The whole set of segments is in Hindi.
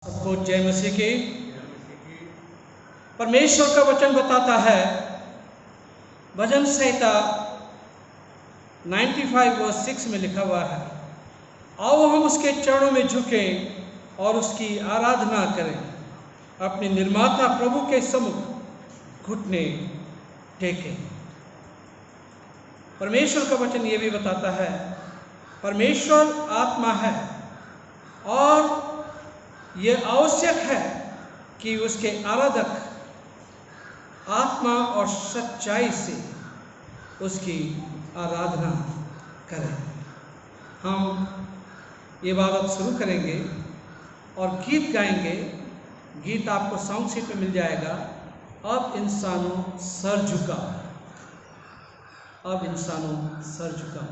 सबको जय मसीह की। परमेश्वर का वचन बताता है, भजन संहिता 95:6 में लिखा हुआ है, आओ हम उसके चरणों में झुकें और उसकी आराधना करें, अपने निर्माता प्रभु के सम्मुख घुटने टेकें। परमेश्वर का वचन ये भी बताता है, परमेश्वर आत्मा है और ये आवश्यक है कि उसके आराधक आत्मा और सच्चाई से उसकी आराधना करें। हम ये इबादत शुरू करेंगे और गीत गाएंगे। गीत आपको साउंड सीट में मिल जाएगा। अब इंसानों सर झुका, अब इंसानों सर झुका।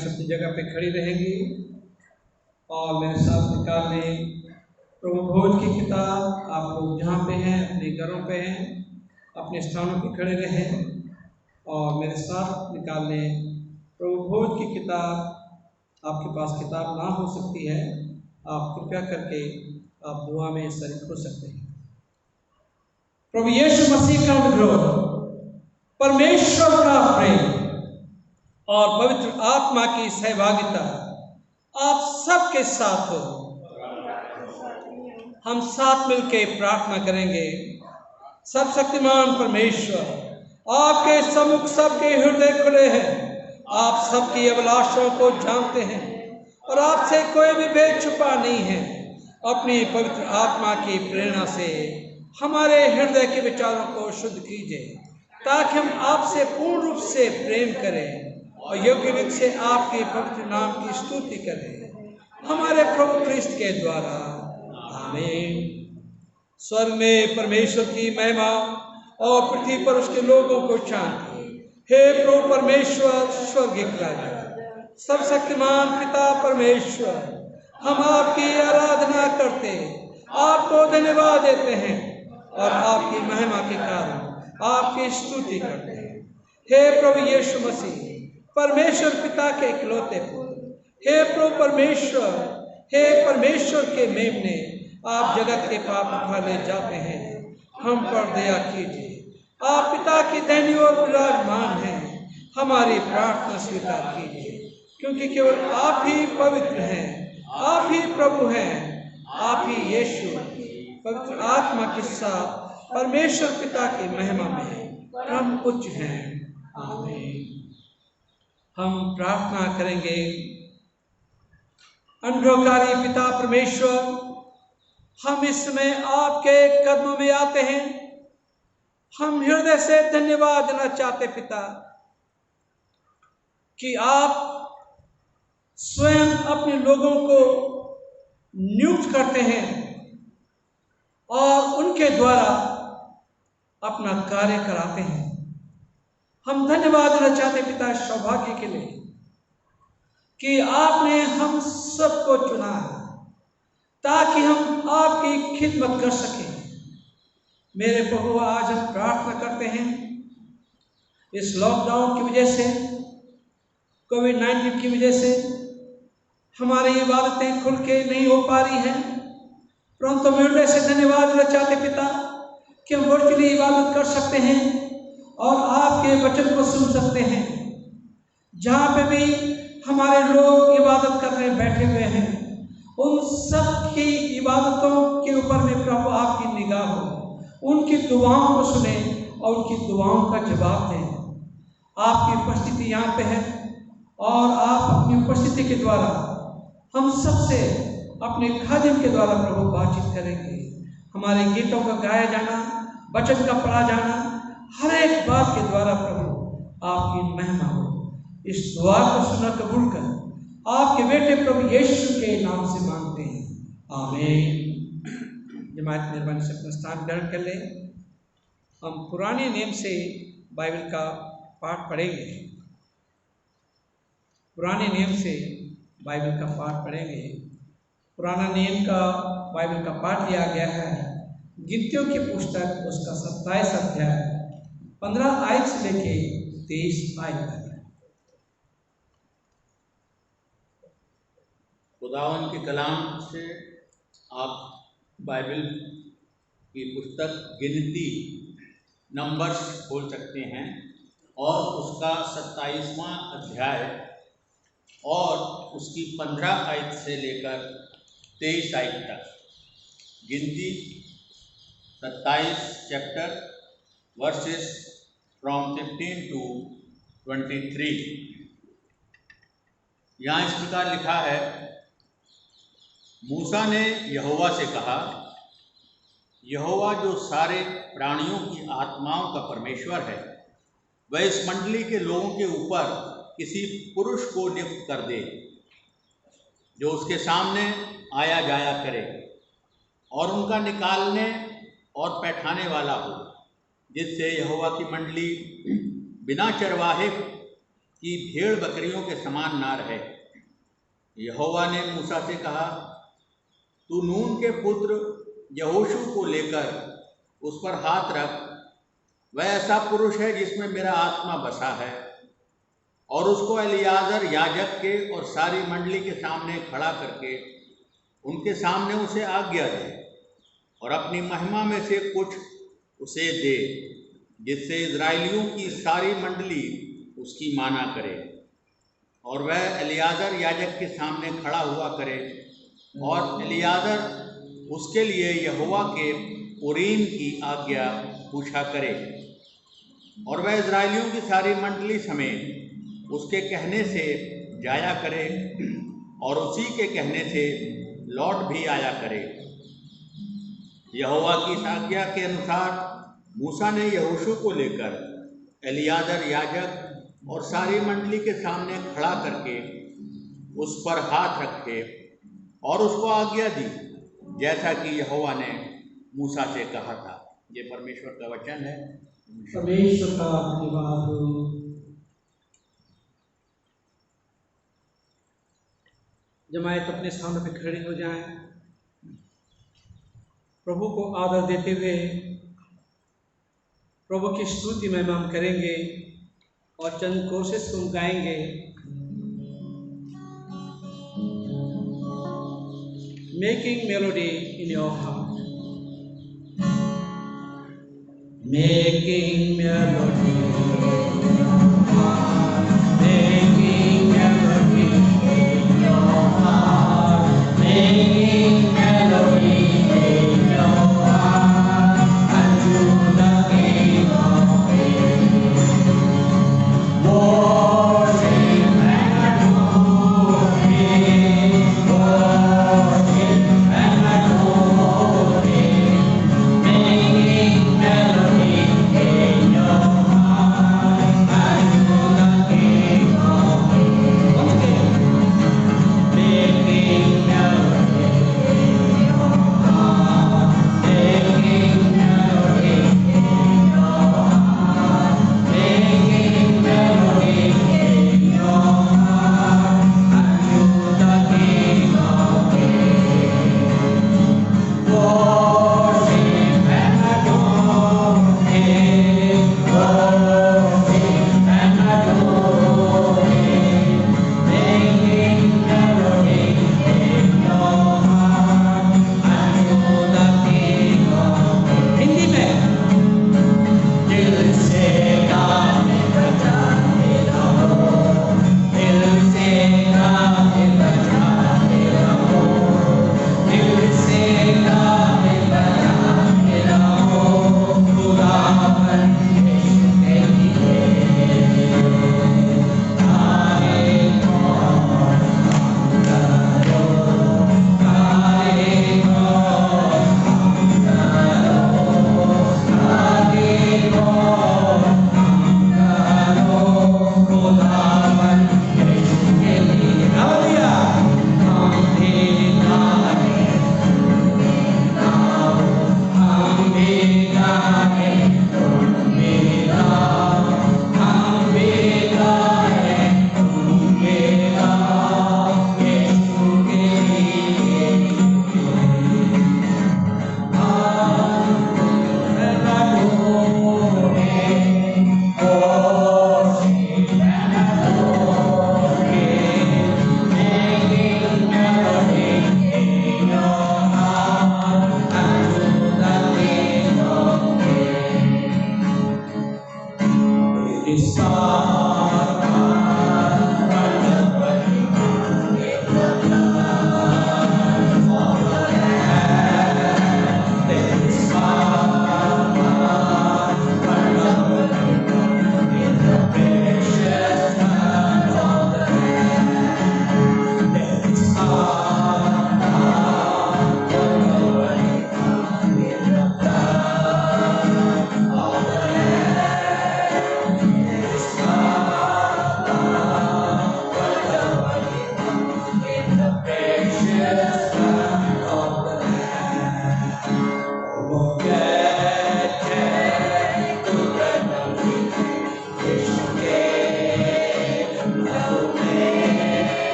अपनी जगह पे खड़ी रहेंगी और मेरे साथ निकाल लें प्रभु भोज की किताब। आप लोग जहाँ पे हैं, अपने घरों पे हैं, अपने स्थानों पे खड़े रहें और मेरे साथ निकाल लें प्रभु भोज की किताब। आपके पास किताब ना हो सकती है, आप कृपया करके आप दुआ में शरीक हो सकते हैं। प्रभु यीशु मसीह का अनुग्रह, परमेश्वर का प्रेम और पवित्र आत्मा की सहभागिता आप सबके साथ हो। हम साथ मिलकर प्रार्थना करेंगे। सर्वशक्तिमान परमेश्वर, आपके सम्मुख सबके हृदय खुले हैं। आप सबकी अभिलाषाओं को जानते हैं और आपसे कोई भी भेद छुपा नहीं है। अपनी पवित्र आत्मा की प्रेरणा से हमारे हृदय के विचारों को शुद्ध कीजिए, ताकि हम आपसे पूर्ण रूप से प्रेम करें और योग्य रूप से आपके पवित्र नाम की स्तुति करें, हमारे प्रभु क्रिस्त के द्वारा। आमीन। स्वर्ग में परमेश्वर की महिमा और पृथ्वी पर उसके लोगों को शांति। हे प्रभु परमेश्वर, स्वर्गीय राजा, सर्वशक्तिमान पिता परमेश्वर, हम आपकी आराधना करते, आपको धन्यवाद देते हैं और आपकी महिमा के कारण आपकी स्तुति करते हैं। हे प्रभु यीशु मसीह, परमेश्वर पिता के इकलौते पुत्र, हे प्रभु परमेश्वर, हे परमेश्वर के मेमने, आप जगत के पाप उठाने जाते हैं, हम पर दया कीजिए। आप पिता की दाहिनी ओर विराजमान हैं, हमारी प्रार्थना स्वीकार कीजिए, क्योंकि केवल आप ही पवित्र हैं, आप ही प्रभु हैं, आप ही यीशु पवित्र आत्मा के साथ परमेश्वर पिता की महिमा में परम उच्च हैं। आमीन। हम प्रार्थना करेंगे। अनुग्रहकारी पिता परमेश्वर, हम इस समय आपके कदमों में आते हैं। हम हृदय से धन्यवाद देना चाहते पिता कि आप स्वयं अपने लोगों को नियुक्त करते हैं और उनके द्वारा अपना कार्य कराते हैं। हम धन्यवाद देना चाहते पिता इस सौभाग्य के लिए कि आपने हम सबको चुना है ताकि हम आपकी खिदमत कर सकें। मेरे प्रभु, आज हम प्रार्थना करते हैं, इस लॉकडाउन की वजह से, कोविड-19 की वजह से हमारी इबादतें खुल के नहीं हो पा रही हैं, परंतु हम हृदय से धन्यवाद देना चाहते पिता कि हम वर्चुअली इबादत कर सकते हैं और आपके वचन को सुन सकते हैं। जहाँ पे भी हमारे लोग इबादत करने बैठे हुए हैं, उन सब की इबादतों के ऊपर में प्रभु आपकी निगाह हो, उनकी दुआओं को सुने और उनकी दुआओं का जवाब दें। आपकी उपस्थिति यहाँ पे है और आप अपनी उपस्थिति के द्वारा हम सबसे अपने खादिम के द्वारा प्रभु बातचीत करेंगे। हमारे गीतों का गाया जाना, वचन का पढ़ा जाना, हर एक बात के द्वारा प्रभु आपकी महिमा हो। इस दुआ को सुना कबूल कर आपके बेटे प्रभु यीशु के नाम से मांगते हैं, आमीन। जमात मेहरबानी से अपना स्थान ग्रहण कर ले। हम पुराने नियम से बाइबल का पाठ पढ़ेंगे। पुराने नियम से बाइबल का पाठ पढ़ेंगे। पुराना नियम का बाइबल का पाठ लिया गया है गिनतियों की पुस्तक, उसका 27 अध्याय 15 आयत से लेके 23 आयत तक। खुदावन के कलाम से आप बाइबल की पुस्तक गिनती नंबर्स खोल सकते हैं और उसका 27वां अध्याय और उसकी 15 आयत से लेकर 23 आयत तक। गिनती 27 चैप्टर वर्सेस फ्रॉम 15 to 23। यहाँ इस प्रकार लिखा है, मूसा ने यहोवा से कहा, यहोवा जो सारे प्राणियों की आत्माओं का परमेश्वर है, वह इस मंडली के लोगों के ऊपर किसी पुरुष को नियुक्त कर दे जो उसके सामने आया जाया करे और उनका निकालने और बैठाने वाला हो, जिससे यहोवा की मंडली बिना चरवाहे की भेड़ बकरियों के समान ना रहे। यहोवा ने मूसा से कहा, तू नून के पुत्र यहोशू को लेकर उस पर हाथ रख। वह ऐसा पुरुष है जिसमें मेरा आत्मा बसा है, और उसको एलियाजर याजक के और सारी मंडली के सामने खड़ा करके उनके सामने उसे आज्ञा दे और अपनी महिमा में से कुछ उसे दे, जिससे इजराइलियों की सारी मंडली उसकी माना करे, और वह एलियाजर याजक के सामने खड़ा हुआ करे, और एलियाजर उसके लिए यहोवा के उरीम की आज्ञा पूछा करे, और वह इजराइलियों की सारी मंडली समेत उसके कहने से जाया करे और उसी के कहने से लौट भी आया करे। यहोवा की आज्ञा के अनुसार मूसा ने यहोशू को लेकर एलियाजर याजक और सारी मंडली के सामने खड़ा करके उस पर हाथ रखे और उसको आज्ञा दी, जैसा कि यहोवा ने मूसा से कहा था। ये परमेश्वर का वचन है। परमेश्वर का धन्यवाद हो। जमायत अपने स्थानों पर खड़े हो जाएं। प्रभु को आदर देते हुए प्रभु की स्तुति महिमा हम करेंगे और चंद कोशिश हम गाएंगे। Making melody in your heart, making melody, making melody in your heart, making melody in your heart, unto the King of Kings. Worship and adore Him, worship and adore Him, making melody in your heart, unto the King of Kings. Once again, making melody in your heart, making melody in your heart, making melody in your heart, unto the King of Kings. Worship and adore Him, worship and adore Him, making melody in your heart, unto the King of Kings. Hindi में दिल से गाने बजाते रहो, दिल से गाने बजाते रहो, दिल से गाने बजाते रहो, खुदावन यीशु के लिए तारे और करो, तारे और करो, तारे और करो, खुदावन यीशु के लिए। हालेलुया। हम भी गाए, हम भी गाए, तुम भी गाओ, हम भी गाए, तुम भी गाओ, यीशु के लिए।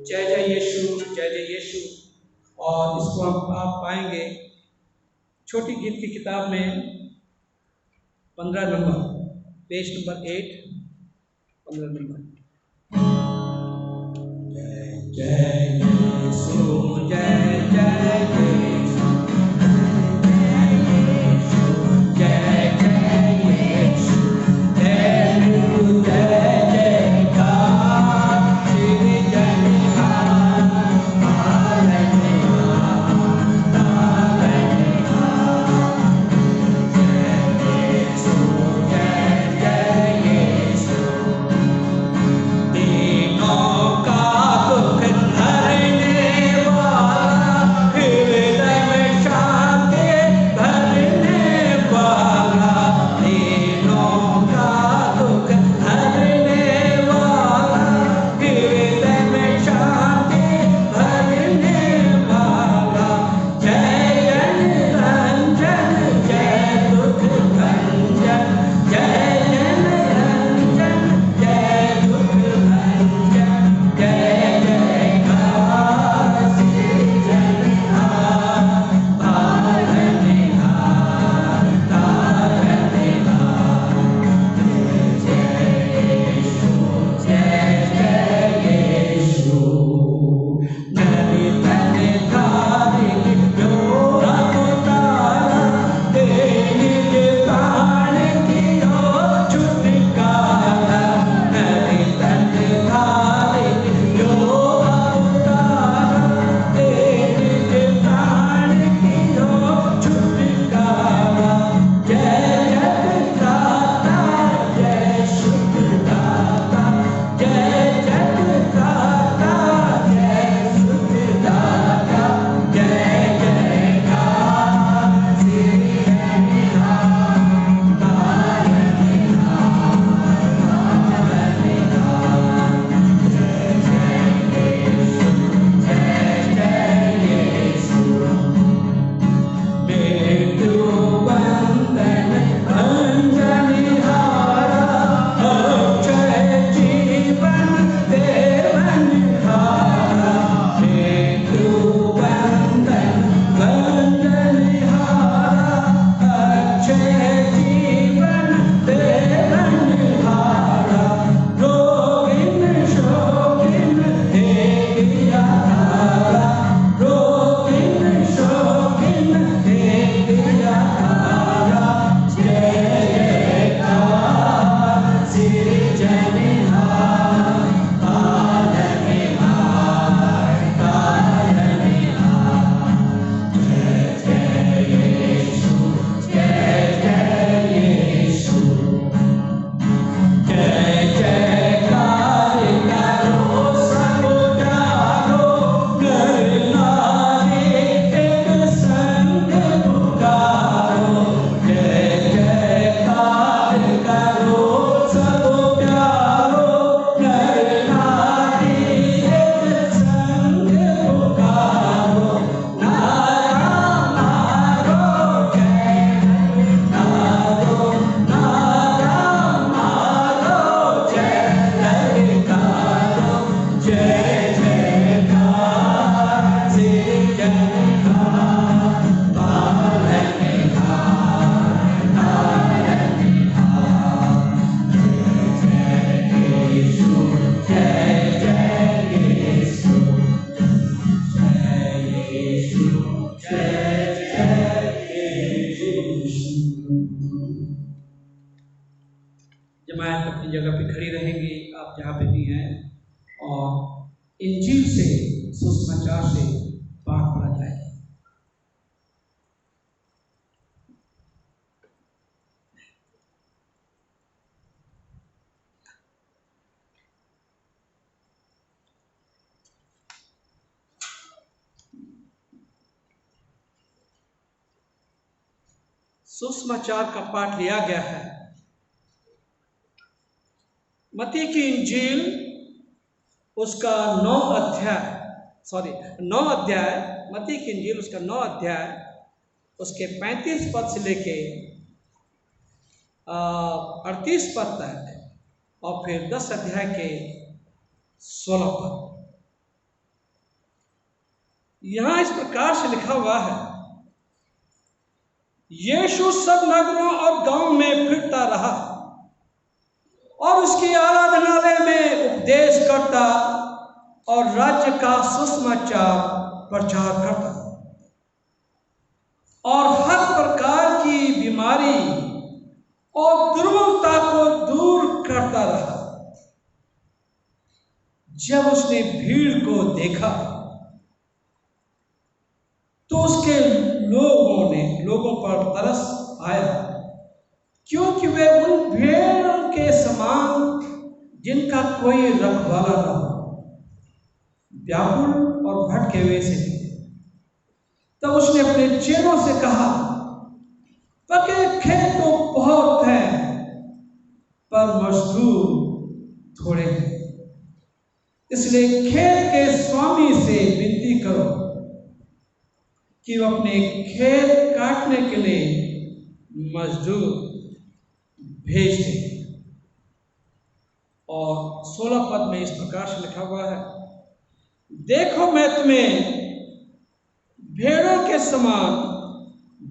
जय जय यीशु, जय जय यीशु। और इसको आप पाएंगे छोटी गीत की किताब में 15 नंबर, पेज नंबर 8, 15 नंबर। जमात अपनी जगह पे खड़ी रहेंगी, आप जहाँ पे भी हैं, और इंजील से, सुसमाचार से पाठ पढ़ा जाएगा। सुसमाचार का पाठ लिया गया है मत्ती की इंजील, उसका 9 अध्याय, मत्ती की इंजील उसका 9 अध्याय, उसके 35 पद से लेके 38 पद तक, और फिर 10 अध्याय के 16 पद। यहां इस प्रकार से लिखा हुआ है, यीशु सब नगरों और गांव में फिरता रहा और उसकी आराधनालय में उपदेश करता और राज्य का सुसमाचार प्रचार करता और हर प्रकार की बीमारी और दुर्बलता को दूर करता रहा। जब उसने भीड़ को देखा तो उसके लोगों पर तरस आया, क्योंकि वे उन भेड़ों के समान जिनका कोई रखवाला न हो, व्याकुल और भटके हुए से। तब उसने अपने चेलों से कहा, पके खेत तो बहुत हैं पर मजदूर थोड़े हैं, इसलिए खेत के स्वामी से विनती करो कि वो अपने खेत काटने के लिए मजदूर भेज दे। और 16 पद में इस प्रकार से लिखा हुआ है, देखो मैं तुम्हें भेड़ों के समान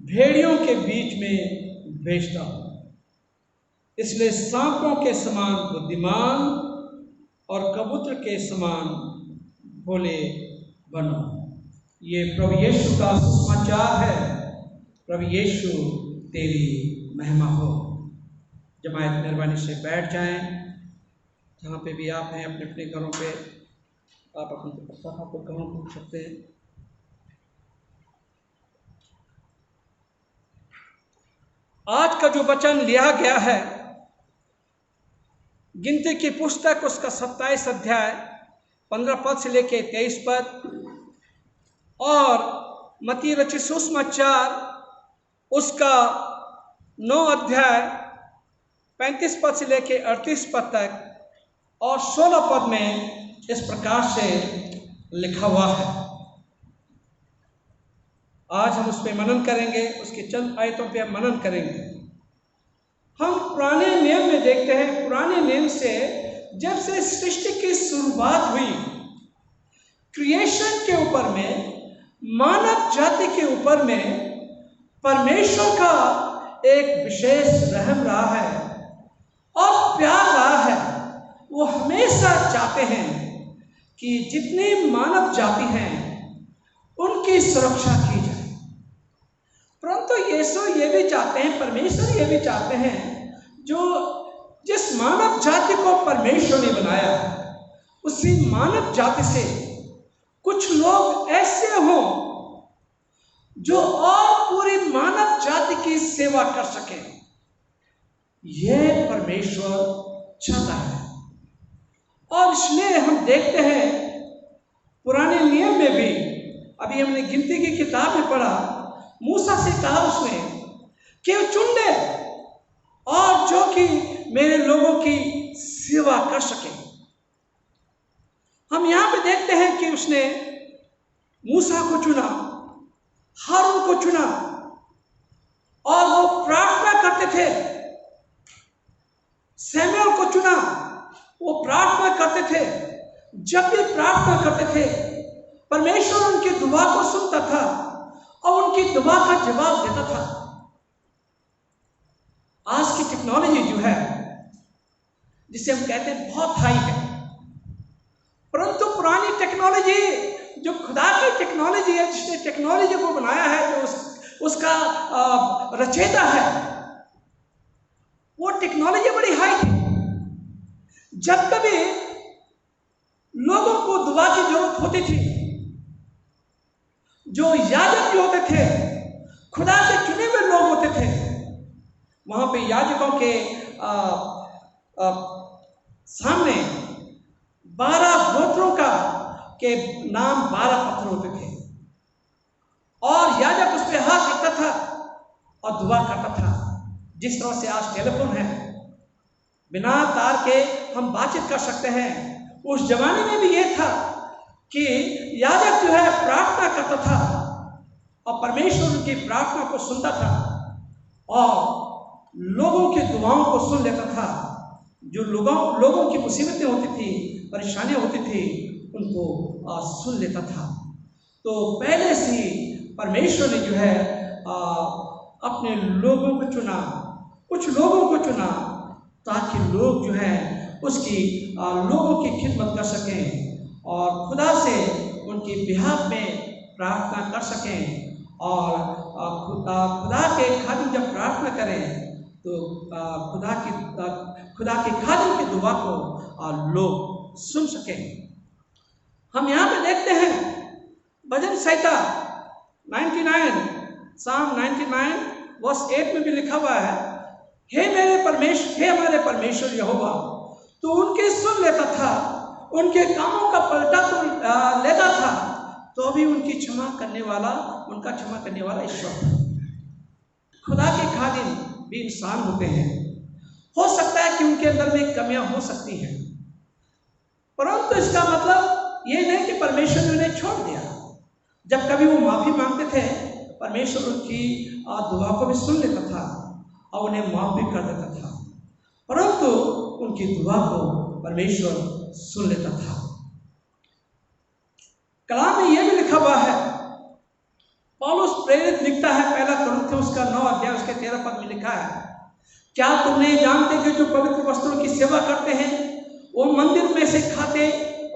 भेड़ियों के बीच में भेजता हूं, इसलिए सांपों के समान बुद्धिमान और कबूतर के समान भोले बनो। ये प्रभु यीशु का सुसमाचार है। प्रभु यीशु तेरी महिमा हो। जमायत मेहरबानी से बैठ जाएं, जहाँ पे भी आप हैं अपने अपने घरों पे आप अपने पुस्तकों को ग्रहण कर सकते हैं। आज का जो वचन लिया गया है गिनती की पुस्तक उसका 27 अध्याय 15 पद से लेके 23 पद और मत्ती रचित सुसमाचार उसका 9 अध्याय 35 पद से लेके 38 पद तक और 16 पद में इस प्रकार से लिखा हुआ है। आज हम उस पर मनन करेंगे, उसके चंद आयतों पे हम मनन करेंगे। हम पुराने नियम में देखते हैं, पुराने नियम से जब से सृष्टि की शुरुआत हुई, क्रिएशन के ऊपर में, मानव जाति के ऊपर में परमेश्वर का एक विशेष रहम रहा है और प्यार रहा है। वो हमेशा चाहते हैं कि जितनी मानव जाति हैं उनकी सुरक्षा की जाए। परंतु यीशु ये भी चाहते हैं, परमेश्वर ये भी चाहते हैं, जो जिस मानव जाति को परमेश्वर ने बनाया उसी मानव जाति से कुछ लोग ऐसे हों जो और पूरी मानव जाति की सेवा कर सके। यह परमेश्वर चाहता है। और इसलिए हम देखते हैं पुराने नियम में भी, अभी हमने गिनती की किताब में पढ़ा, मूसा से कहा उसने कि चुन ले और जो कि मेरे लोगों की सेवा कर सके। हम यहां पे देखते हैं कि उसने मूसा को चुना, हारून को चुना और वो प्रार्थना करते थे। सैमुएल को चुना, वो प्रार्थना करते थे। जब भी प्रार्थना करते थे परमेश्वर उनकी दुआ को सुनता था और उनकी दुआ का जवाब देता था। आज की टेक्नोलॉजी जो है, जिसे हम कहते हैं बहुत हाई है, परंतु पुरानी टेक्नोलॉजी जो खुदा की टेक्नोलॉजी है, जिसने टेक्नोलॉजी को बनाया है, जो उसका रचयिता है, वो टेक्नोलॉजी बड़ी हाई थी। जब कभी लोगों को दुआ की जरूरत होती थी, जो याजक भी होते थे, खुदा के चुने हुए लोग होते थे, वहां पे याजकों के सामने 12 गोत्रों का के नाम 12 पत्थर होते थे और याजक उस पर हाथ रखता था और दुआ करता था। जिस तरह से आज टेलीफोन है, बिना तार के हम बातचीत कर सकते हैं, उस जमाने में भी यह था कि याजक जो है प्रार्थना करता था और परमेश्वर उनकी प्रार्थना को सुनता था और लोगों की दुआओं को सुन लेता था। जो लोगों की मुसीबतें होती थी, परेशानियां होती थी, उनको सुन लेता था। तो पहले से परमेश्वर ने जो है अपने लोगों को चुना, कुछ लोगों को चुना, ताकि लोग जो है उसकी लोगों की खिदमत कर सकें और खुदा से उनकी बिहाफ में प्रार्थना कर सकें। और खुदा के खादिम जब प्रार्थना करें तो खुदा के खादिम की दुआ को लोग सुन सकें। हम यहाँ पे देखते हैं भजन संहिता 99 साम 99 वर्स 8 में भी लिखा हुआ है, हे हमारे परमेश्वर यहोवा, तू उनके सुन लेता था, उनके कामों का पलटा तो लेता था, तो भी उनका क्षमा करने वाला ईश्वर था। खुदा के खादिम भी इंसान होते हैं, हो सकता है कि उनके अंदर में कमियां हो सकती हैं, परंतु इसका मतलब ये नहीं कि परमेश्वर ने उन्हें छोड़ दिया। जब कभी वो माफी मांगते थे, परमेश्वर उनकी दुआ को भी सुन लेता था और उन्हें माफ भी कर देता था, परंतु उनकी दुआ को परमेश्वर सुन लेता था। कलाम में यह भी लिखा हुआ है, पौलुस प्रेरित लिखता है, पहला कुरिन्थियों उसका 9 अध्याय उसके 13 पद में लिखा है, क्या तुम नहीं जानते कि जो पवित्र वस्त्रों की सेवा करते हैं वो मंदिर में से खाते,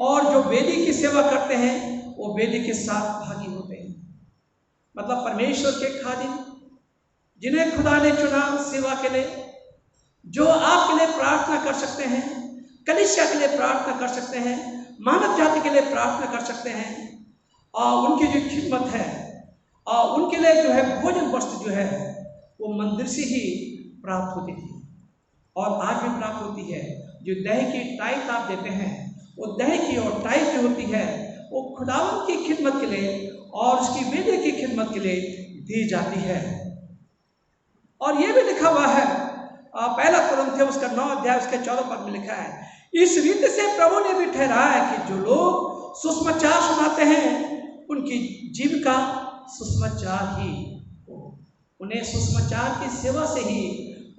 और जो वेदी की सेवा करते हैं वो वेदी के साथ भागी होते हैं। मतलब परमेश्वर के खादिम जिन्हें खुदा ने चुना सेवा के लिए, जो आपके लिए प्रार्थना कर सकते हैं, कलीसिया के लिए प्रार्थना कर सकते हैं, मानव जाति के लिए प्रार्थना कर सकते हैं, और उनकी जो खिदमत है और उनके लिए जो है भोजन वस्तु जो है वो मंदिर से ही प्राप्त होती थी और आज भी प्राप्त होती है। जो दही की टाइट आप देते हैं, वो दही की और टाइट जो होती है वो खुदावंद की खिदमत के लिए और उसकी वेदी की खिदमत के लिए दी जाती है। और ये भी लिखा हुआ है, पहला कुरिन्थियों उसका 9 अध्याय उसके 14 पद में लिखा है, इस रीति से प्रभु ने भी ठहराया है कि जो लोग सुसमाचार सुनाते हैं उनकी जीविका सुसमाचार ही हो। उन्हें सुसमाचार की सेवा से ही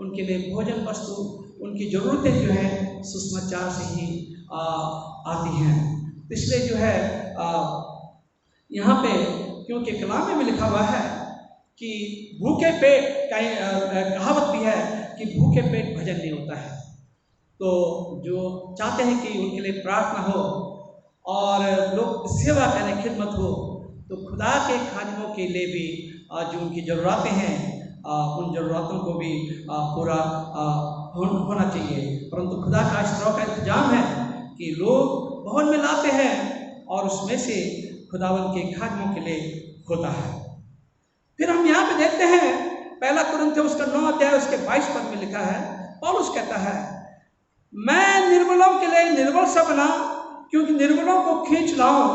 उनके लिए भोजन वस्तु, उनकी जरूरतें जो है सुसमाचार से ही आती हैं। इसलिए जो है यहाँ पे क्योंकि कलाम में भी लिखा हुआ है कि भूखे पेट, कहावत भी है कि भूखे पेट भजन नहीं होता है। तो जो चाहते हैं कि उनके लिए प्रार्थना हो और लोग सेवा करें, खिदमत हो, तो खुदा के खादिमों के लिए भी जो उनकी ज़रूरतें हैं उन ज़रूरतों को भी पूरा होना चाहिए। परंतु खुदा का इस तरह का इंतजाम है कि लोग भवन में लाते हैं और उसमें से खुदावन के खादिमों के लिए होता है। फिर हम यहाँ पे देखते हैं पहला कुरिन्थियों उसका 9 अध्याय उसके 22 पद में लिखा है, पौलुस कहता है, मैं निर्बलों के लिए निर्बल सा बना, क्योंकि निर्बलों को खींच लाऊं।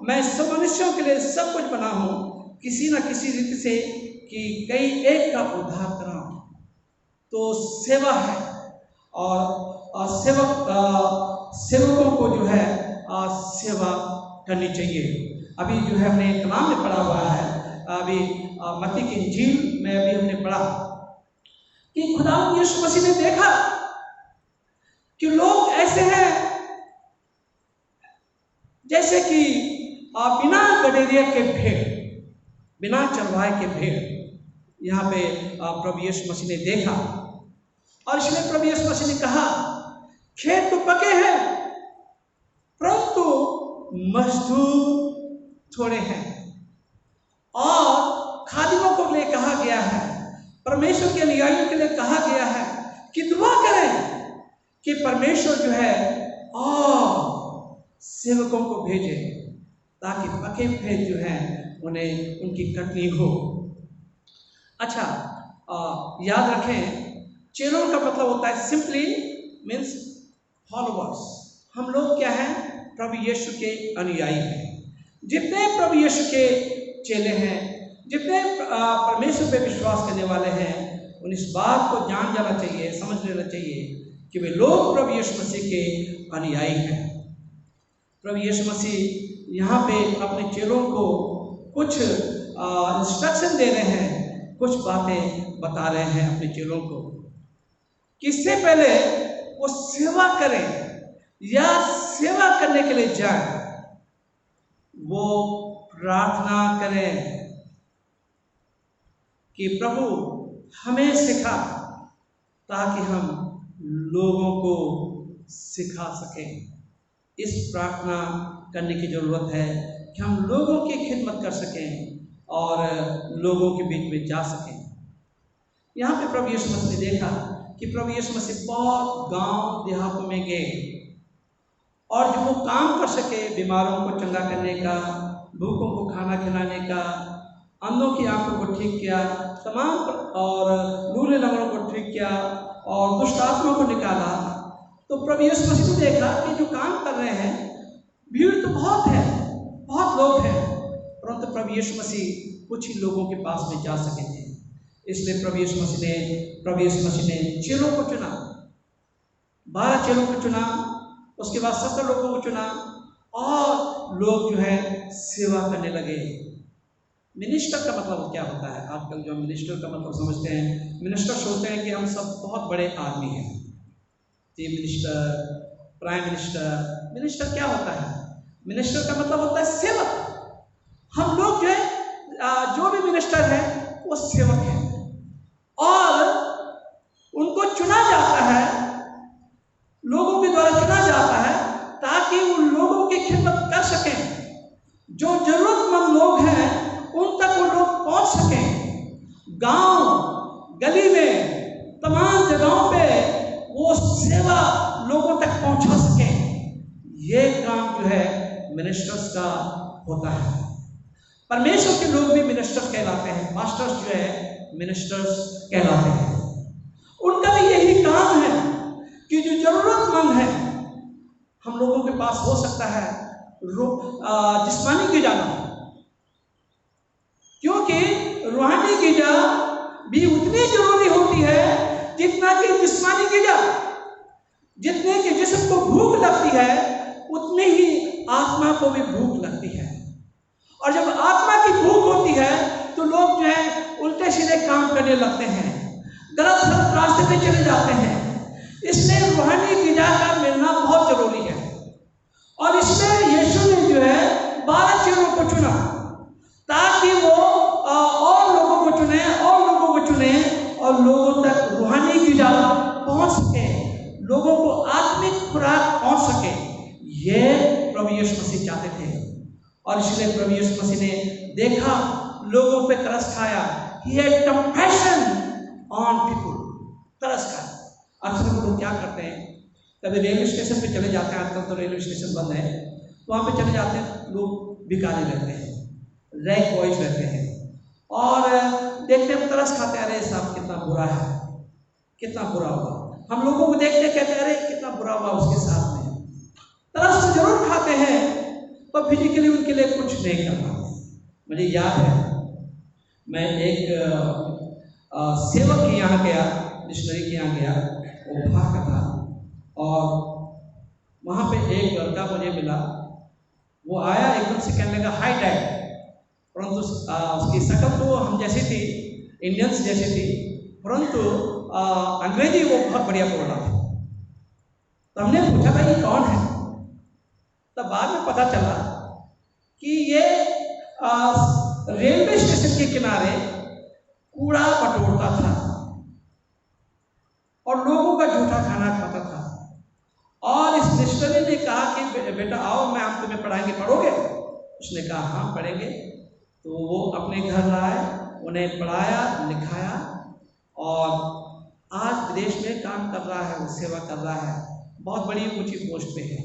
मैं सब मनुष्यों के लिए सब कुछ बना हूं, किसी न किसी रीति से कि कई एक का उद्धार कराऊं। तो सेवा है और सेवकों को जो है सेवा करनी चाहिए। अभी जो है हमने कलाम में पढ़ा हुआ है, अभी मत्ती की इंजील में अभी हमने पढ़ा कि खुदा यीशु मसीह ने देखा कि लोग ऐसे हैं जैसे कि बिना गडेरिया के भेड़, बिना चरवाहे के भेड़। यहाँ पे प्रभु यीशु मसीह ने देखा और इसलिए प्रभु यीशु मसीह ने कहा, खेत तो पके हैं परंतु मजदूर थोड़े हैं। और खादिमों को लिए कहा गया है, परमेश्वर के अनुयायियों के लिए कहा गया है कि दुआ करें कि परमेश्वर जो है और सेवकों को भेजे ताकि पके फेर जो है उन्हें उनकी कटनी हो। अच्छा, याद रखें, चेलों का मतलब होता है सिंपली मीन्स फॉलोवर्स। हम लोग क्या हैं? प्रभु यीशु के अनुयायी हैं। जितने प्रभु यीशु के चेले हैं, जितने परमेश्वर पे विश्वास करने वाले हैं, उन इस बात को जान जाना चाहिए, समझ लेना चाहिए कि वे लोग प्रभु यीशु मसीह के अनुयायी हैं। प्रभु यीशु मसीह यहाँ पे अपने चेलों को कुछ इंस्ट्रक्शन दे रहे हैं, कुछ बातें बता रहे हैं अपने चेलों को। किससे पहले वो सेवा करें या सेवा करने के लिए जाए, वो प्रार्थना करें कि प्रभु हमें सिखा ताकि हम लोगों को सिखा सकें। इस प्रार्थना करने की ज़रूरत है कि हम लोगों की खिदमत कर सकें और लोगों के बीच में जा सकें। यहाँ पे प्रभु यीशु मसीह ने देखा कि प्रभु यीशु मसीह बहुत गांव देहातों में गए और जो वो काम कर सके, बीमारों को चंगा करने का, भूखों को खाना खिलाने का, अंधों की आंखों को ठीक किया, तमाम और लूले लंगड़ों को ठीक किया और दुष्ट आत्माओं को निकाला। तो प्रभु यीशु मसीह ने देखा कि जो काम कर रहे हैं, भीड़ तो बहुत है, बहुत लोग हैं, परंतु प्रभु यीशु मसीह कुछ ही लोगों के पास में जा सके थे। इसलिए प्रभु यीशु मसीह ने चेलों को चुना, 12 चेलों को चुना, उसके बाद 70 लोगों को चुना और लोग जो है सेवा करने लगे। मिनिस्टर का मतलब क्या होता है? आजकल जो मिनिस्टर का मतलब समझते हैं, मिनिस्टर सोचते हैं कि हम सब बहुत बड़े आदमी हैं, chief minister, prime minister. Minister क्या होता है? मिनिस्टर का मतलब होता है सेवक। हम लोग जो है, जो भी मिनिस्टर है वो सेवक है और उनको चुना जाता है, लोगों के द्वारा चुना जाता है ताकि उन लोगों की खिदमत कर सकें। जो जरूरतमंद लोग हैं उन तक वो लोग पहुंच सकें। गांव गली में तमाम जगहों पे वो सेवा लोगों तक पहुंचा सकें। ये काम जो है मिनिस्टर्स का होता है। परमेश्वर के लोग भी मिनिस्टर्स कहलाते हैं, मास्टर्स जो है मिनिस्टर्स कहलाते हैं। उनका भी यही काम है कि जो जरूरतमंद है, हम लोगों के पास हो सकता है जिस्मानी गिजा ना, क्योंकि रूहानी गिजा भी उतनी जरूरी होती है जितना कि जिस्मानी गिजा। जितने कि जिस्म को भूख लगती है उतनी ही आत्मा को भी भूख लगती है, और जब आत्मा की भूख होती है तो लोग जो है उल्टे सीधे काम करने लगते हैं, गलत रास्ते पे चले जाते हैं। इसलिए रूहानी गिजा का मिलना बहुत जरूरी है। और इसमें यीशु ने जो है 12 चेलों को चुना ताकि वो और लोगों को चुने और लोगों तक रूहानी गिजा पहुंच सके, लोगों को आत्मिक खुराक पहुंच सके। ये प्रभु यीशु मसीह चाहते थे और इसलिए प्रभु यीशु मसीह ने देखा, लोगों पे तरस खाया। He had compassion on people, तरस खाया। अक्सर हम लोग क्या करते हैं, कभी रेलवे स्टेशन पे चले जाते हैं, आजकल तो रेलवे स्टेशन बंद है, तो वहाँ पे चले जाते हैं, लोग भिखारी रहते हैं, रैग बॉयज रहते हैं और देखते हैं तरस खाते हैं, अरे साहब कितना बुरा है, कितना बुरा हुआ। हम लोगों को देखते कहते हैं अरे कितना बुरा हुआ उसके साथ में। तरस तो जरूर खाते हैं पर फिजिकली उनके लिए कुछ नहीं कर पाते। मुझे याद है, मैं एक सेवक के यहाँ गया, मिशनरी के यहाँ गया, वो बाहर का था, और वहाँ पे एक लड़का मुझे मिला। वो आया एकदम से कहने लगा हाय डैड, परंतु उसकी शक्ल तो हम जैसी थी, इंडियंस जैसी थी, परंतु अंग्रेजी वो बहुत बढ़िया बोल रहा था। तो हमने पूछा भाई ये कौन है? तब बाद में पता चला कि ये रेलवे स्टेशन के किनारे कूड़ा बटोरता था और लोगों का जूठा खाना खाता था। और इस मिशनरी ने कहा कि बेटा आओ, मैं हम तुम्हें पढ़ाएंगे, पढ़ोगे? उसने कहा हाँ पढ़ेंगे। तो वो अपने घर लाए, उन्हें पढ़ाया, लिखाया और आज विदेश में काम कर रहा है, वो सेवा कर रहा है, बहुत बड़ी ऊंची पोस्ट पे है।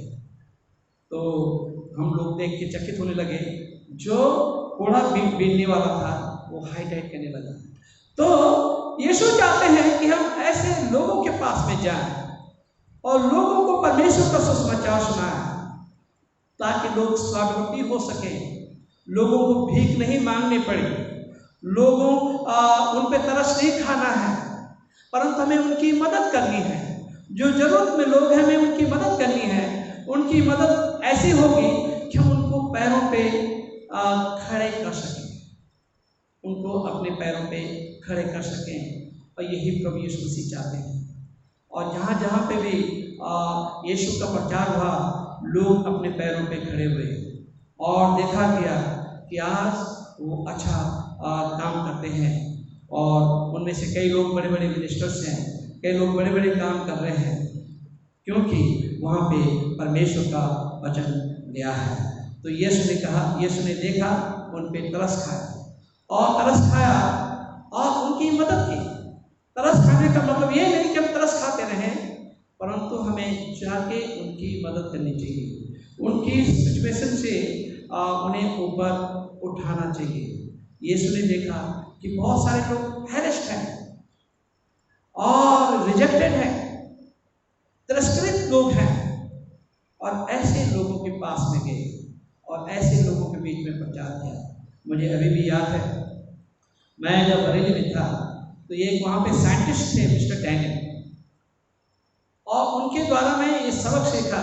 तो हम लोग देख के चकित होने लगे, जो कूड़ा बीनने वाला था वो हाईलाइट करने लगा। तो यीशु चाहते हैं कि हम ऐसे लोगों के पास में जाएं और लोगों को परमेश्वर का सुसमाचार सुनाएं ताकि लोग स्वावलंबी हो सके, लोगों को भीख नहीं मांगनी पड़े, लोगों उन पे तरस नहीं खाना है, परंतु हमें उनकी मदद करनी है। जो जरूरत में लोग हैं हमें उनकी मदद करनी है। उनकी मदद ऐसी होगी कि हम उनको पैरों पे खड़े कर सकें, उनको अपने पैरों पे खड़े कर सकें। और यही प्रभु यीशु मसीह चाहते हैं। और जहाँ जहाँ पे भी यीशु का प्रचार हुआ, लोग अपने पैरों पे खड़े हुए और देखा गया कि आज वो अच्छा काम करते हैं। और उनमें से कई लोग बड़े बड़े मिनिस्टर्स हैं, कई लोग बड़े बड़े काम कर रहे हैं। क्योंकि वहाँ पे परमेश्वर का वचन गया है। तो यीशु ने देखा, उन पे तरस खाया और तरस खाया और उनकी मदद की। तरस खाने का मतलब ये नहीं कि हम तरस खाते रहें, परंतु हमें जाके उनकी मदद करनी चाहिए, उनकी सिचुएशन से उन्हें ऊपर उठाना चाहिए। यीशु ने देखा कि बहुत सारे लोग हैरेस्ड हैं और रिजेक्टेड हैं, तिरस्कृत लोग हैं, और ऐसे लोगों के पास में गए और ऐसे लोगों के बीच में प्रचार किया। मुझे अभी भी याद है, मैं जब बरेली में था तो ये वहाँ पे साइंटिस्ट थे मिस्टर डैनियल, और उनके द्वारा मैं ये सबक सीखा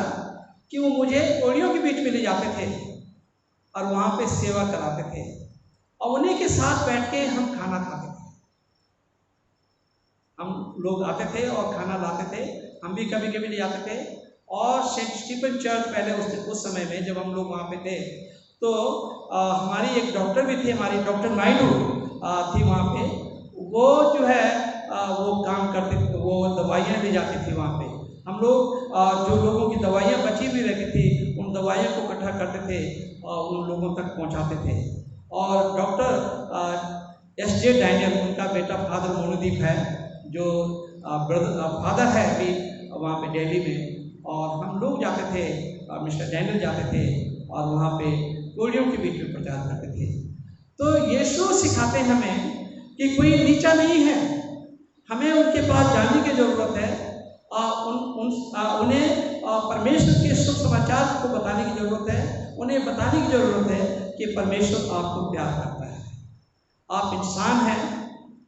कि वो मुझे कोड़ियों के बीच में ले जाते थे और वहाँ पे सेवा कराते थे, और उन्हीं के साथ बैठ के हम खाना खाते थे। हम लोग आते थे और खाना लाते थे, हम भी कभी कभी ले जाते थे। और सेंट स्टीफन चर्च पहले उस समय में जब हम लोग वहाँ पे थे तो हमारी एक डॉक्टर भी थी, हमारी डॉक्टर नायडू थी वहाँ पे। वो जो है वो काम करते थे, वो दवाइयाँ ले जाती थी वहाँ पे। हम लोग जो लोगों की दवाइयाँ बची हुई रहती थी उन दवाइयों को इकट्ठा करते थे और उन लोगों तक पहुँचाते थे। और डॉक्टर एस.जे. डैनियल, उनका बेटा फादर मोनूदीप है, जो फादर है अभी वहाँ पे दिल्ली में, और हम लोग जाते थे, मिस्टर डैनियल जाते थे और वहाँ पे कोड़ियों के बीच में प्रचार करते थे। तो यीशु सिखाते हैं हमें कि कोई नीचा नहीं है, हमें उनके पास जाने की ज़रूरत है, उन्हें परमेश्वर के शुभ समाचार को बताने की ज़रूरत है, उन्हें बताने की ज़रूरत है कि परमेश्वर आपको प्यार करता है, आप इंसान हैं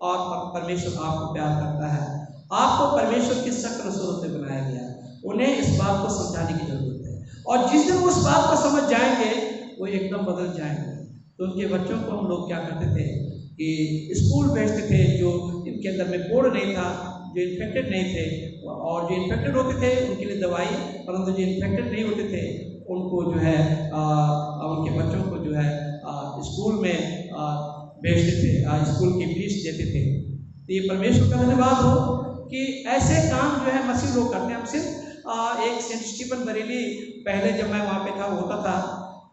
और परमेश्वर आपको प्यार करता है, आपको परमेश्वर की शक्ल सूरत से बनाया गया। उन्हें इस बात को समझाने की ज़रूरत है, और जिस दिन वो उस बात को समझ जाएंगे वो एकदम बदल जाएंगे। तो उनके बच्चों को हम लोग क्या करते थे कि स्कूल भेजते थे जो इनके अंदर में कोड नहीं था, जो इन्फेक्टेड नहीं थे, और जो इन्फेक्टेड होते थे उनके लिए दवाई, परंतु जो इन्फेक्टेड नहीं होते थे उनको जो है उनके बच्चों को जो है स्कूल में भेजते थे, स्कूल की फीस देते थे। तो ये परमेश्वर का धन्यवाद हो कि ऐसे काम जो है मसीह लोग करते हैं। हम सिर्फ एक सेंट स्टीफन बरेली पहले जब मैं वहाँ पे था होता था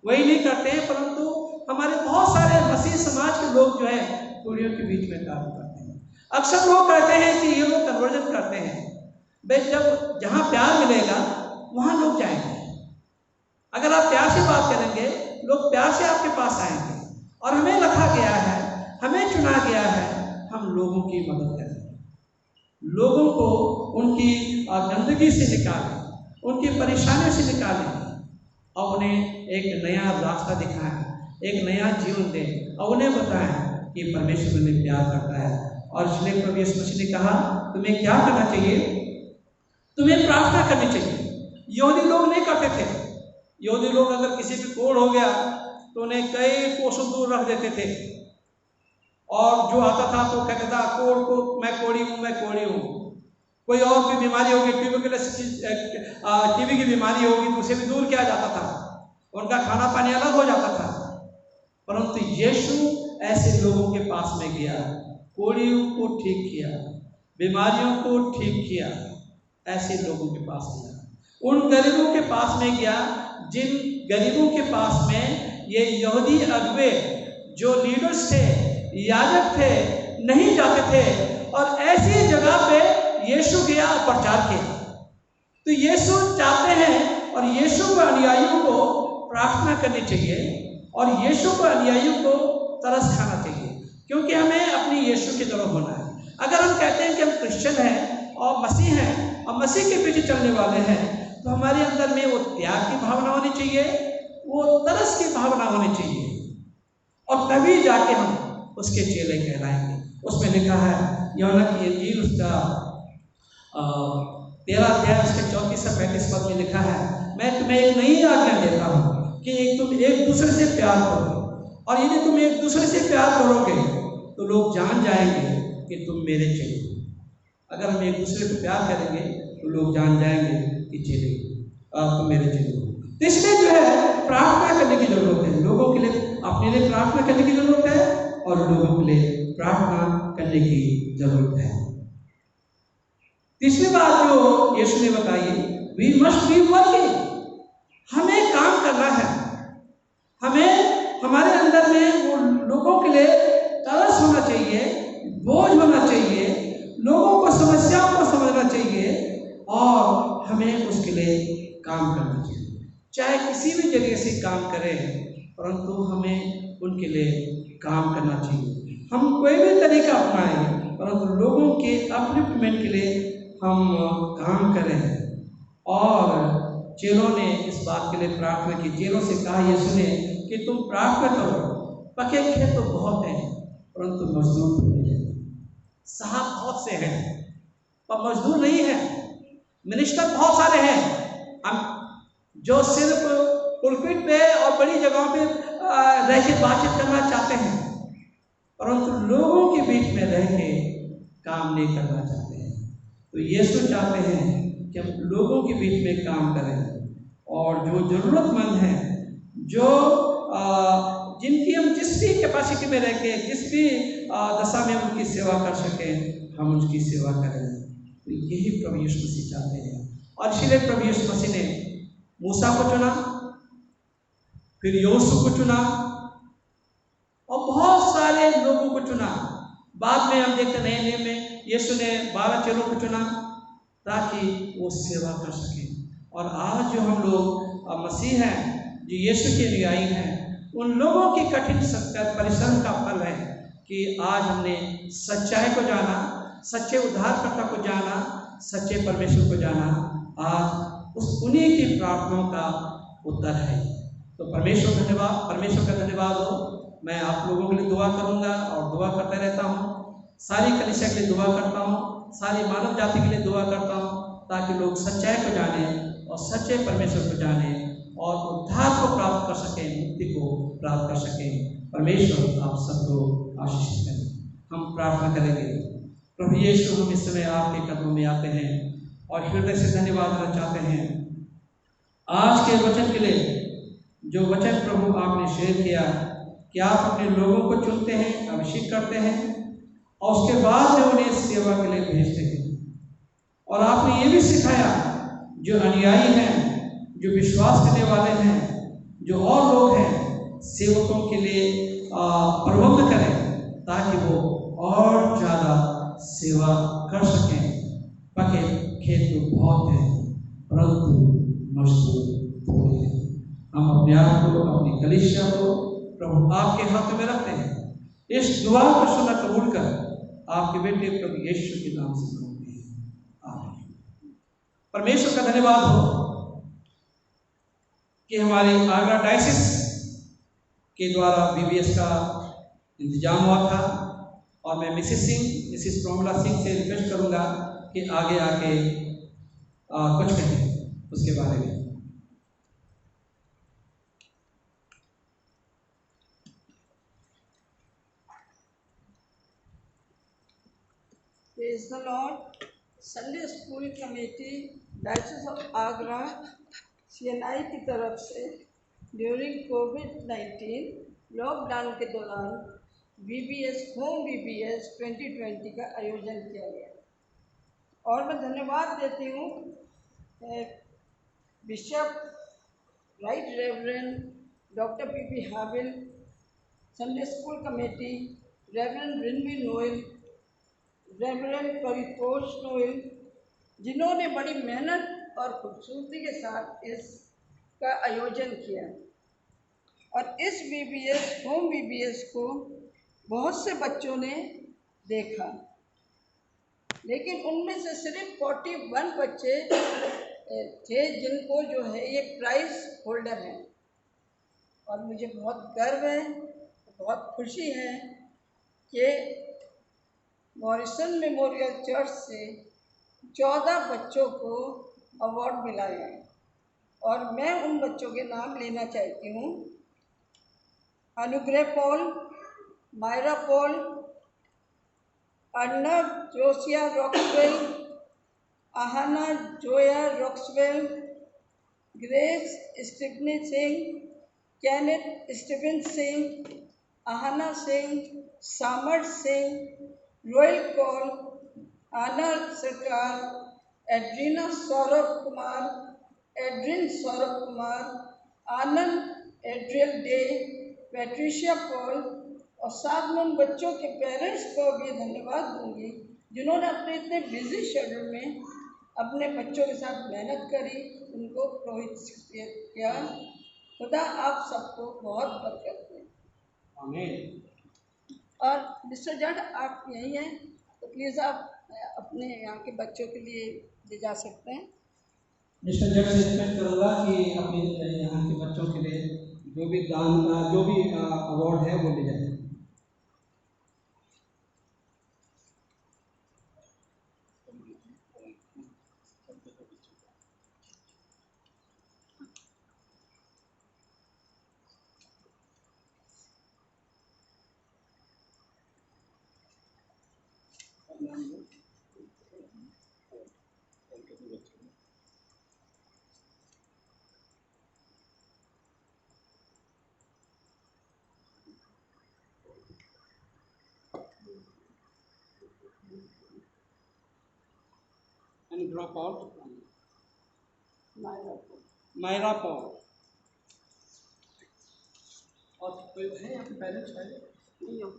वही नहीं करते हैं, परंतु हमारे बहुत सारे मसीह समाज के लोग जो है कोड़ियों के बीच में काम करते हैं। अक्सर लोग कहते हैं कि ये लोग कन्वर्जन करते हैं, भाई जब जहाँ प्यार मिलेगा वहाँ लोग जाएंगे। अगर आप प्यार से बात करेंगे लोग प्यार से आपके पास आएंगे, और हमें रखा गया है, हमें चुना गया है, हम लोगों की मदद करें, लोगों को उनकी गंदगी से निकालें, उनकी परेशानियों से निकालें, और उन्हें एक नया रास्ता दिखाएं, एक नया जीवन दें, और उन्हें बताएं कि परमेश्वर उन्हें प्यार करता है। और इसलिए प्रभु यीशु मसीह ने कहा तुम्हें क्या करना चाहिए, तुम्हें प्रार्थना करनी चाहिए। यहूदी लोग नहीं करते थे। यहूदी लोग अगर किसी पे कोढ़ हो गया तो उन्हें कई कोसों दूर रख देते थे, और जो आता था तो कहता था कोढ़ को मैं कोढ़ी हूँ, मैं कोढ़ी हूँ। कोई और भी बीमारी होगी, टीबी की बीमारी होगी तो उसे भी दूर किया जाता था, उनका खाना पानी अलग हो जाता था। परंतु यीशु ऐसे लोगों के पास में गया, कोढ़ियों को ठीक किया, बीमारियों को ठीक किया, ऐसे लोगों के पास गया, उन गरीबों के पास में गया जिन गरीबों के पास में ये यहूदी अगुवे जो लीडर्स थे, याजक थे, नहीं जाते थे, और ऐसी जगह पे यीशु गया प्रचार किया। तो यीशु चाहते हैं, और यीशु को अनुयायियों को प्रार्थना करनी चाहिए, और यीशु को अनुयायियों को तरस खाना चाहिए, क्योंकि हमें अपनी यीशु की तरफ होना है। अगर हम कहते हैं कि हम क्रिश्चियन हैं और मसीह हैं और मसीह के पीछे चलने वाले हैं, तो हमारे अंदर में वो त्याग की भावना होनी चाहिए, वो तरस की भावना होनी चाहिए, और तभी जाके हम उसके चेले कहलाएंगे। उसमें लिखा है यूहन्ना की इंजील उसका 13 अध्याय उसके 34 से 35 पद में लिखा है, मैं तुम्हें एक नई आज्ञा देता हूँ कि तुम एक दूसरे से प्यार करो, और यदि तुम एक दूसरे से प्यार करोगे तो लोग जान जाएंगे कि तुम मेरे चेले। अगर हम एक दूसरे को प्यार करेंगे तो लोग जान जाएंगे कि चेले तुम मेरे चेले हो। तो इसलिए जो है प्रार्थना करने की जरूरत है, लोगों के लिए, अपने लिए प्रार्थना करने की जरूरत है, और लोगों के लिए प्रार्थना करने की जरूरत है। तीसरी बात जो यीशु ने बताई वी मस्ट बी वर्किंग, हमें काम करना है। हमें हमारे अंदर में वो लोगों के लिए तरस होना चाहिए, बोझ होना चाहिए, लोगों को समस्याओं को समझना चाहिए और हमें उसके लिए काम करना चाहिए। चाहे किसी भी जगह से काम करें, परंतु हमें उनके लिए काम करना चाहिए। हम कोई भी तरीका अपनाएं, परंतु लोगों के अपलिफ्टमेंट के लिए हम काम करें। और चेलों ने इस बात के लिए प्रार्थना की। चेलों से कहा यीशु ने कि तुम प्रार्थना करो, पके खेत तो बहुत हैं परंतु मजदूर नहीं है। साहब बहुत से हैं पर मजदूर नहीं है। मिनिस्टर बहुत सारे हैं हम जो सिर्फ पुलपिट पे और बड़ी जगहों पे रह के बातचीत करना चाहते हैं, परंतु लोगों के बीच में रह के काम नहीं करना चाहते हैं। तो यीशु चाहते हैं कि हम लोगों के बीच में काम करें और जो जरूरतमंद हैं, जो जिनकी हम जिस भी कैपेसिटी में रह के जिस भी दशा में उनकी सेवा कर सकें, हम उनकी सेवा करें। तो यही प्रभु यीशु मसीह चाहते हैं। और इसीलिए प्रभु यीशु मसीह ने मूसा को चुना, फिर यूसुफ को चुना और बहुत सारे लोगों को चुना। बाद में हम देखते नए नियम में यीशु ने 12 चेलों को चुना ताकि वो सेवा कर सके। और आज जो हम लोग मसीह हैं, जो यीशु के अनुयायी हैं, उन लोगों की कठिन परिश्रम का फल है कि आज हमने सच्चाई को जाना, सच्चे उद्धारकर्ता को जाना, सच्चे परमेश्वर को जाना। आज उस उन्हीं की प्रार्थनाओं का उत्तर है। तो परमेश्वर का धन्यवाद हो। मैं आप लोगों के लिए दुआ करूंगा और दुआ करता रहता हूँ। सारी कलीसिया के लिए दुआ करता हूँ, सारी मानव जाति के लिए दुआ करता हूँ, ताकि लोग सच्चाई को जाने और सच्चे परमेश्वर को जाने और उद्धार को प्राप्त कर सकें, मुक्ति को प्राप्त कर सकें। परमेश्वर आप सबको आशीष करें। हम प्रार्थना करेंगे। प्रभु यीशु, हम इस समय आपके कदमों में आते हैं और हृदय से धन्यवाद देना चाहते हैं आज के वचन के लिए, जो वचन प्रभु आपने शेयर किया कि आप अपने लोगों को चुनते हैं, अभिषेक करते हैं और उसके बाद में उन्हें सेवा के लिए भेजते हैं। और आपने ये भी सिखाया जो अनुयायी हैं, जो विश्वास करने वाले हैं, जो और लोग हैं, सेवकों के लिए प्रबंध करें ताकि वो और ज़्यादा सेवा कर सकें। पके खेत तो बहुत हैं परंतु मजदूर थोड़े हैं। हम अपने आप को, अपनी कलीसिया को प्रभु आपके हाथ में रखते हैं। इस दुआ को सुना कबूल कर आपके बेटे प्रभु यीशु के नाम से मांगते हैं, आमीन। परमेश्वर का धन्यवाद हो कि हमारे आगरा डायसिस के द्वारा BBS का इंतजाम हुआ था और मैं मिसिस प्रोमला सिंह से रिक्वेस्ट करूंगा कि आगे आके कुछ कहें उसके बारे में। Praise the Lord. Sunday school committee diocese of Agra CNI की तरफ से ड्यूरिंग कोविड-19 लॉकडाउन के दौरान BBS होम BBS 2020 का आयोजन किया गया। और मैं धन्यवाद देती हूँ bishop right reverend doctor PP Habil, Sunday school committee reverend Rinvi Noel, reverend Paritosh Noel, जिन्होंने बड़ी मेहनत और खूबसूरती के साथ इसका आयोजन किया। और इस BBS होम BBS को बहुत से बच्चों ने देखा, लेकिन उनमें से सिर्फ 41 बच्चे थे जिनको जो है ये प्राइज होल्डर हैं। और मुझे बहुत गर्व है, बहुत खुशी है कि मॉरिसन मेमोरियल चर्च से 14 बच्चों को अवार्ड मिला है। और मैं उन बच्चों के नाम लेना चाहती हूँ। Anugrah Paul, Myra Paul, Arnab Josiah Roxwell, Aahana Zoya Roxwell, Grace Stephanie Singh, Kenneth Stephen Singh, Aahana Singh, Samar Singh, Royal Kaul, Anna Sarkar, Adrina Saurabh Kumar, Adrin Saurabh Kumar, Anand Adriel Dey, Patricia Paul और 7 बच्चों के पेरेंट्स को भी धन्यवाद दूंगी जिन्होंने अपने इतने बिजी शेड्यूल में अपने बच्चों के साथ मेहनत करी, उनको प्रोत्साहित किया। खुदा आप सबको बहुत बरकत दे। आमीन। और मिस्टर जड आप यहीं हैं तो प्लीज़ आप अपने यहाँ के बच्चों के लिए ले जा सकते हैं। मिस्टर जज से रिक्वेस्ट करूँगा कि अपने यहाँ के बच्चों के लिए जो भी दान का जो भी अवार्ड है वो ले जाए। And drop out. Myra Paul. और कोई है यहाँ पे पेरेंट्स है? नहीं हो।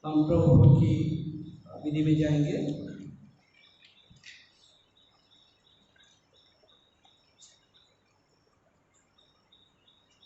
हम प्रभु की विधि में जाएंगे।